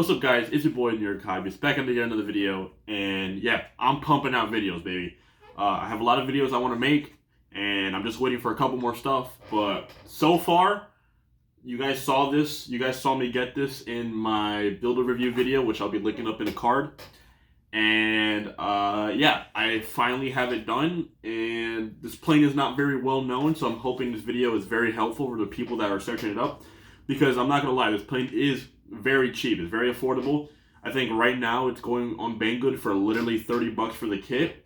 What's up, guys? It's your boy Nerd It's back at the end of the video, and yeah, I'm pumping out videos, baby. I have a lot of videos I want to make, and I'm just waiting for a couple more stuff. But so far, you guys saw this. You guys saw me get this in my builder review video, which I'll be linking up in a card. And yeah, I finally have it done, and this plane is not very well known, so I'm hoping this video is very helpful for the people that are searching it up. Because I'm not gonna lie, this plane is very cheap. It's very affordable. I think right now it's going on Banggood for literally 30 bucks for the kit,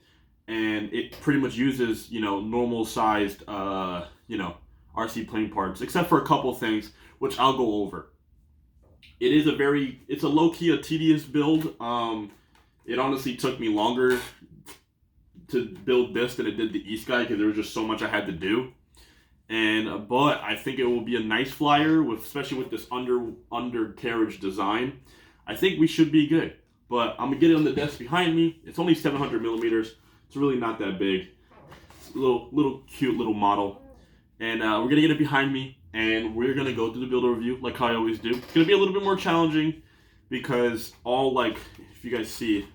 and it pretty much uses, normal sized, RC plane parts, except for a couple things which I'll go over. It's a low-key, a tedious build. It honestly took me longer to build this than it did the E-Sky because there was just so much I had to do. But I think it will be a nice flyer, especially with this undercarriage design. I think we should be good. But I'm gonna get it on the desk behind me. It's only 700 millimeters. It's really not that big. It's a little cute little model. And we're gonna get it behind me, and we're gonna go through the builder review like I always do. It's gonna be a little bit more challenging because if you guys see,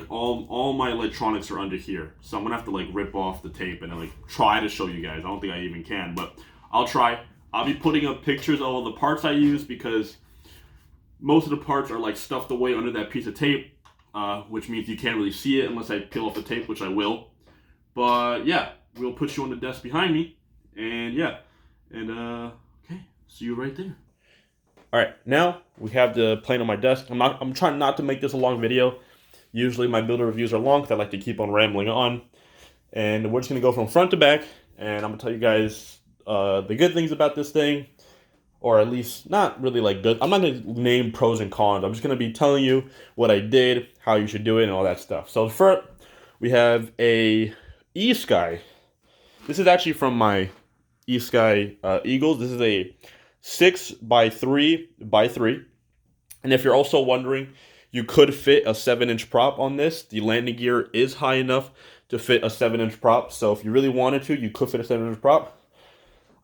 all my electronics are under here, so I'm gonna have to rip off the tape and try to show you guys. I don't think I even can, but I'll try. I'll be putting up pictures of all the parts I use because most of the parts are stuffed away under that piece of tape, which means you can't really see it unless I peel off the tape, which I will. But yeah, we'll put you on the desk behind me, and yeah, okay, see you right there. All right, now we have the plane on my desk. I'm trying not to make this a long video. Usually my builder reviews are long because I like to keep on rambling on. And we're just going to go from front to back. And I'm going to tell you guys the good things about this thing. Or at least not really good. I'm not going to name pros and cons. I'm just going to be telling you what I did, how you should do it, and all that stuff. So first, we have a E-Sky. This is actually from my E-Sky Eagles. This is a 6x3x3. And if you're also wondering, you could fit a 7-inch prop on this. The landing gear is high enough to fit a 7-inch prop. So if you really wanted to, you could fit a 7-inch prop.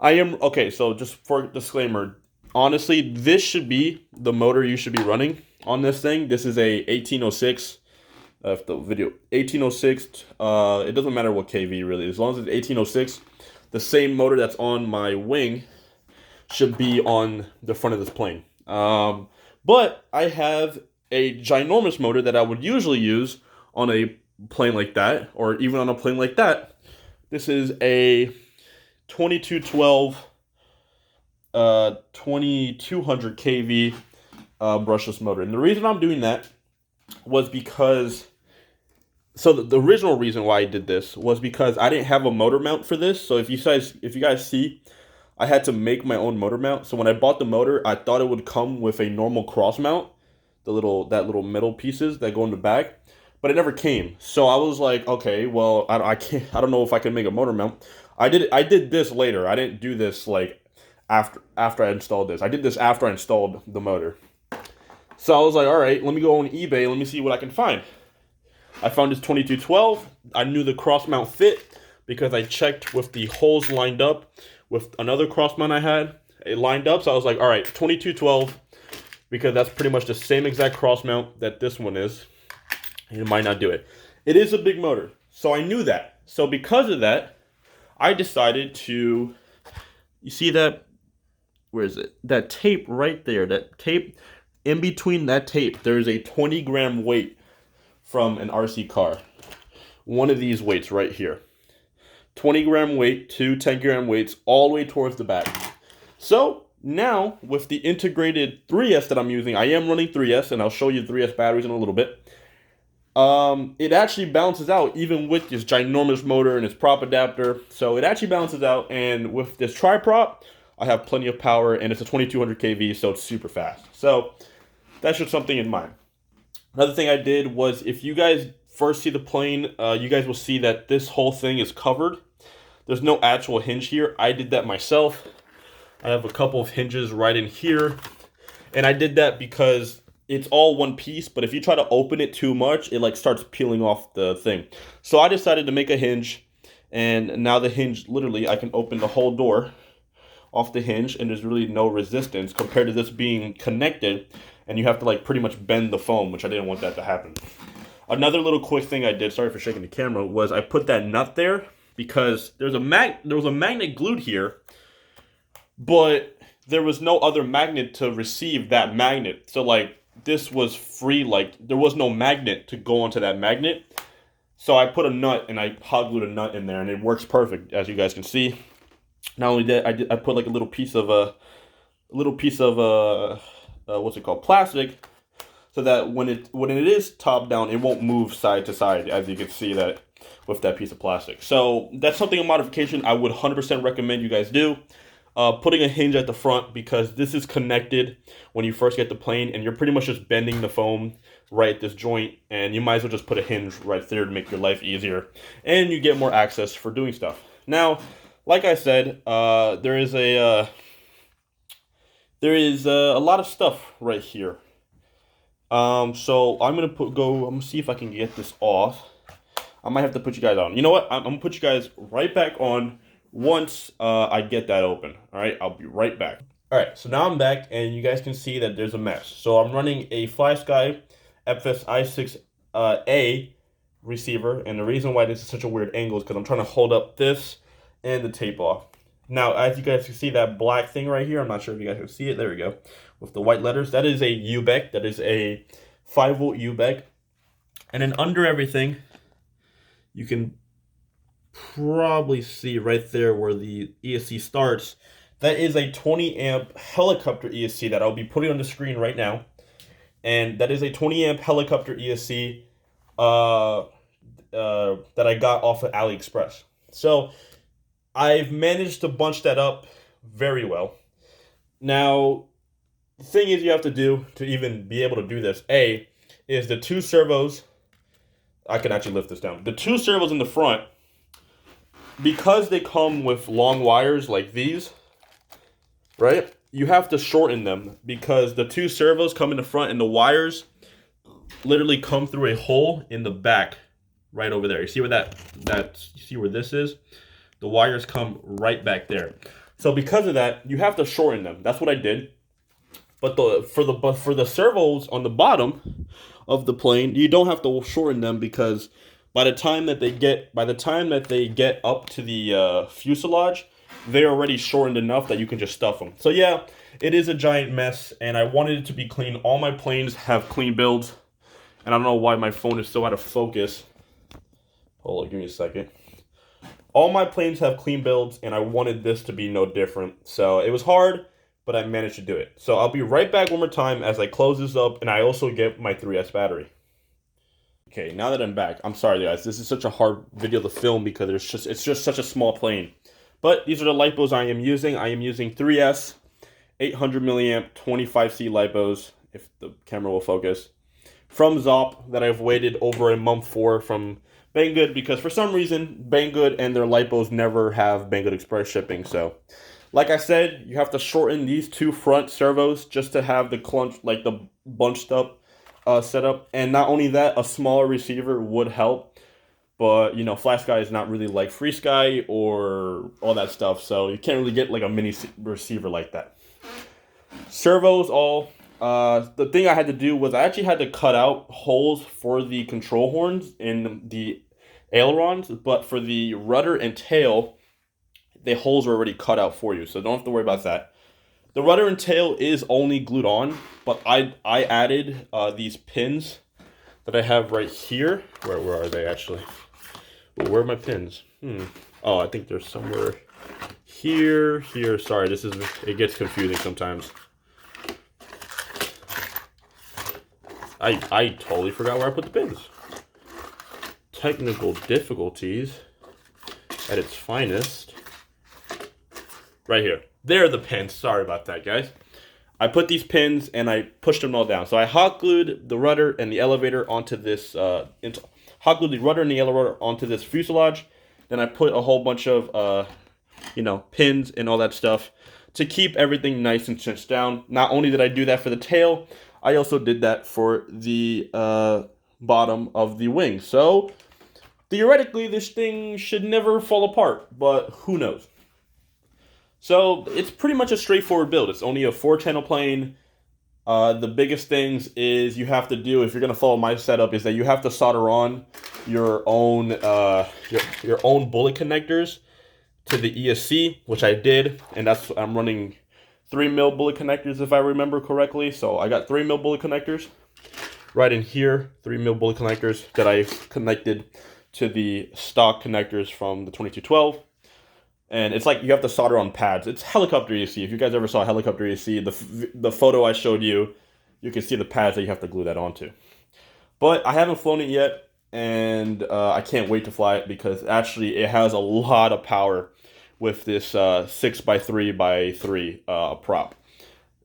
Okay, so just for disclaimer, honestly, this should be the motor you should be running on this thing. This is a 1806. If the video 1806, it doesn't matter what KV really. As long as it's 1806, the same motor that's on my wing should be on the front of this plane. But I have a ginormous motor that I would usually use on a plane like that, or even on a plane like that. This is a 2212 2200 kV brushless motor. And the reason I'm doing that was because, so the original reason why I did this was because I didn't have a motor mount for this. So if you guys see, I had to make my own motor mount. So when I bought the motor, I thought it would come with a normal cross mount, that little metal pieces that go in the back, but it never came. So I was like, okay, well, I don't know if I can make a motor mount. I did this later. I didn't do this after I installed this. I did this after I installed the motor. So I was like, all right, let me go on eBay. Let me see what I can find. I found this 2212. I knew the cross mount fit because I checked with the holes lined up with another cross mount I had. It lined up, so I was like, all right, 2212. Because that's pretty much the same exact cross mount that this one is. And it might not do it. It is a big motor. So I knew that. So because of that, I decided to, you see that, where is it? That tape right there, that tape, in between that tape, there's a 20-gram weight from an RC car. One of these weights right here. 20-gram weight, two 10-gram weights, all the way towards the back. So now, with the integrated 3S that I'm using, I am running 3S, and I'll show you 3S batteries in a little bit. It actually balances out, even with this ginormous motor and its prop adapter. So it actually balances out, and with this tri-prop, I have plenty of power, and it's a 2200 kV, so it's super fast. So that's just something in mind. Another thing I did was, if you guys first see the plane, you guys will see that this whole thing is covered. There's no actual hinge here. I did that myself. I have a couple of hinges right in here, and I did that because it's all one piece, but if you try to open it too much, it starts peeling off the thing. So I decided to make a hinge, and now the hinge, literally, I can open the whole door off the hinge, and there's really no resistance compared to this being connected, and you have to like pretty much bend the foam, which I didn't want that to happen. Another little quick thing I did, sorry for shaking the camera, was I put that nut there because there was a magnet glued here, but there was no other magnet to receive that magnet. So like this was free, like there was no magnet to go onto that magnet. So I put a nut and I hot glued a nut in there, and it works perfect, as you guys can see. Not only that, I put like a little piece of what's it called, plastic, so that when it is top down, it won't move side to side, as you can see that with that piece of plastic. So that's something, a modification I would 100% recommend you guys do. Putting a hinge at the front, because this is connected when you first get the plane, and you're pretty much just bending the foam right at this joint, and you might as well just put a hinge right there to make your life easier, and you get more access for doing stuff. Now, like I said, there is a lot of stuff right here. So I'm gonna see if I can get this off. I might have to put you guys on. You know what? I'm gonna put you guys right back on once I get that open. All right, I'll be right back. All right, so now I'm back, and you guys can see that there's a mess. So I'm running a FlySky FSI6A receiver, and the reason why this is such a weird angle is because I'm trying to hold up this and the tape off. Now, as you guys can see, that black thing right here, I'm not sure if you guys can see it. There we go. With the white letters, that is a UBEC. That is a 5-volt UBEC. And then under everything, you can probably see right there where the ESC starts. That is a 20 amp helicopter ESC that I'll be putting on the screen right now. And that is a 20 amp helicopter ESC that I got off of AliExpress. So I've managed to bunch that up very well. Now, the thing is you have to do to even be able to do this, is the two servos. I can actually lift this down. The two servos in the front, because they come with long wires like these, right? You have to shorten them, because the two servos come in the front and the wires literally come through a hole in the back right over there. You see where you see where this is? The wires come right back there. So because of that, you have to shorten them. That's what I did. But for the servos on the bottom of the plane, you don't have to shorten them, because by the time that they get up to the fuselage, they're already shortened enough that you can just stuff them. So yeah, it is a giant mess, and I wanted it to be clean. All my planes have clean builds, and I don't know why my phone is so out of focus. Hold on, give me a second. All my planes have clean builds, and I wanted this to be no different. So it was hard, but I managed to do it. So I'll be right back one more time as I close this up, and I also get my 3S battery. Okay, now that I'm back, I'm sorry guys, this is such a hard video to film because it's just such a small plane. But these are the lipos I am using. I am using 3S 800 milliamp 25C lipos, if the camera will focus, from Zop, that I've waited over a month for from Banggood, because for some reason Banggood and their lipos never have Banggood Express shipping. So like I said, you have to shorten these two front servos just to have the the bunched up setup. And not only that, a smaller receiver would help. But, you know, FlySky is not really like FreeSky or all that stuff. So you can't really get like a mini receiver like that. Servos all. The thing I had to do was I actually had to cut out holes for the control horns in the ailerons. But for the rudder and tail, the holes are already cut out for you. So don't have to worry about that. The rudder and tail is only glued on. But I added these pins that I have right here. Where are they actually? Where are my pins? Oh, I think they're somewhere here. Sorry, it gets confusing sometimes. I totally forgot where I put the pins. Technical difficulties at its finest. Right here. There the pins. Sorry about that, guys. I put these pins and I pushed them all down. So I hot glued the rudder and the elevator onto this hot glued the rudder and the elevator onto this fuselage. Then I put a whole bunch of, pins and all that stuff to keep everything nice and cinched down. Not only did I do that for the tail, I also did that for the bottom of the wing. So theoretically, this thing should never fall apart, but who knows? So it's pretty much a straightforward build. It's only a 4-channel plane. The biggest things is you have to do, if you're gonna follow my setup, is that you have to solder on your own your own bullet connectors to the ESC, which I did, and I'm running 3mm bullet connectors if I remember correctly. So I got 3mm bullet connectors right in here, 3mm bullet connectors that I connected to the stock connectors from the 2212. And it's like you have to solder on pads. It's helicopter ESC. If you guys ever saw helicopter ESC, the photo I showed you, you can see the pads that you have to glue that onto. But I haven't flown it yet, and I can't wait to fly it because actually it has a lot of power with this 6x3x3 prop.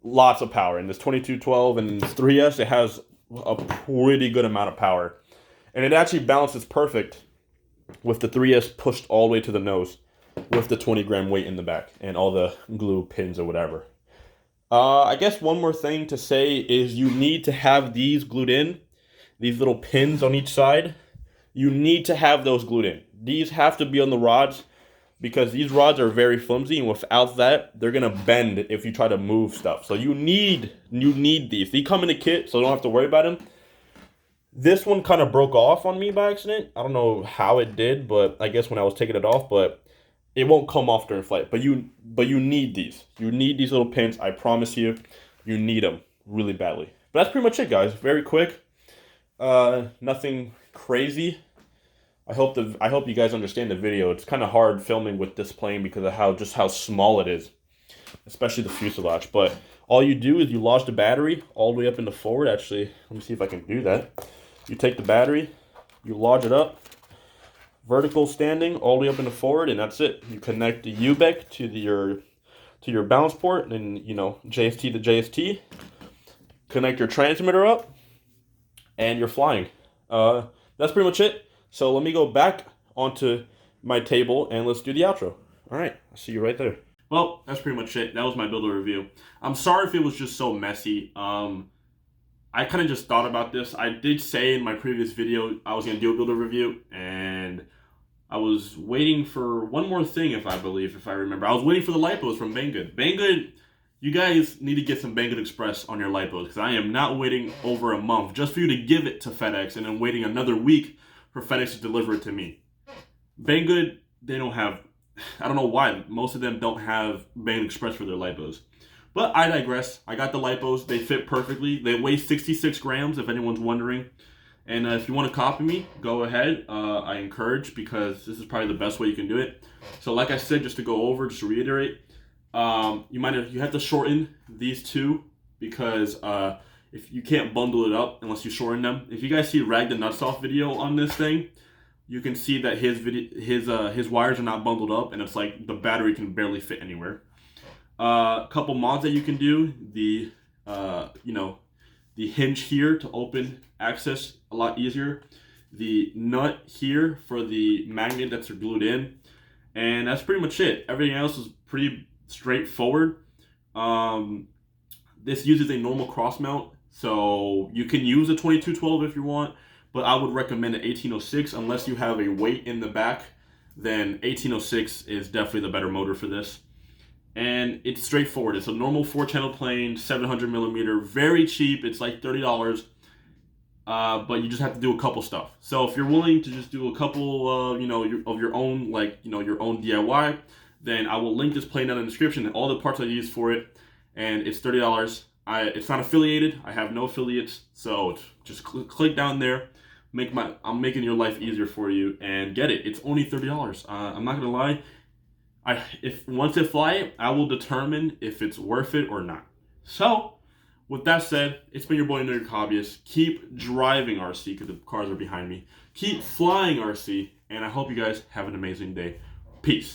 Lots of power. In this 2212 and this 3S, it has a pretty good amount of power. And it actually balances perfect with the 3S pushed all the way to the nose with the 20-gram weight in the back and all the glue pins or whatever. I guess one more thing to say is you need to have these glued in, these little pins on each side. You need to have those glued in. These have to be on the rods because these rods are very flimsy, and without that, they're gonna bend if you try to move stuff. So you need these. They come in a kit, so you don't have to worry about them. This one kind of broke off on me by accident. I don't know how it did, but I guess when I was taking it off, but it won't come off during flight. But you need these. You need these little pins. I promise you, you need them really badly. But that's pretty much it, guys. Very quick. Nothing crazy. I hope you guys understand the video. It's kind of hard filming with this plane because of how small it is, especially the fuselage. But all you do is you lodge the battery all the way up in the forward. Actually, let me see if I can do that. You take the battery, you lodge it up, vertical standing all the way up in the forward, and that's it. You connect the UBEC to your balance port, and JST to JST. Connect your transmitter up, and you're flying. That's pretty much it. So let me go back onto my table and let's do the outro. All right, I'll see you right there. Well, that's pretty much it. That was my builder review. I'm sorry if it was just so messy. I kind of just thought about this. I did say in my previous video I was going to do a builder review, and I was waiting for one more thing, if I remember. I was waiting for the lipos from Banggood. Banggood, you guys need to get some Banggood Express on your lipos because I am not waiting over a month just for you to give it to FedEx and then waiting another week for FedEx to deliver it to me. Banggood, they don't have, I don't know why, most of them don't have Banggood Express for their lipos. But I digress. I got the lipos. They fit perfectly. They weigh 66 grams, if anyone's wondering. And if you want to copy me, go ahead. I encourage, because this is probably the best way you can do it. So like I said, just to go over, just to reiterate, you have to shorten these two because if you can't bundle it up unless you shorten them. If you guys see Rag the Nuts Off video on this thing, you can see that his wires are not bundled up, and it's like the battery can barely fit anywhere. Couple mods that you can do: the hinge here to open access a lot easier, the nut here for the magnet that's glued in, and that's pretty much it. Everything else is pretty straightforward. This uses a normal cross mount, so you can use a 2212 if you want, but I would recommend an 1806 unless you have a weight in the back. Then 1806 is definitely the better motor for this. And it's straightforward. It's a normal 4-channel plane, 700 millimeter, very cheap. It's like $30, but you just have to do a couple stuff. So if you're willing to just do a couple, of your own, your own DIY, then I will link this plane down in the description and all the parts I use for it. And it's $30. It's not affiliated. I have no affiliates, so just click down there. I'm making your life easier for you and get it. It's only $30. I'm not gonna lie. Once I fly it, I will determine if it's worth it or not. So, with that said, it's been your boy Nerd Hobbyist. Keep driving RC because the cars are behind me. Keep flying RC, and I hope you guys have an amazing day. Peace.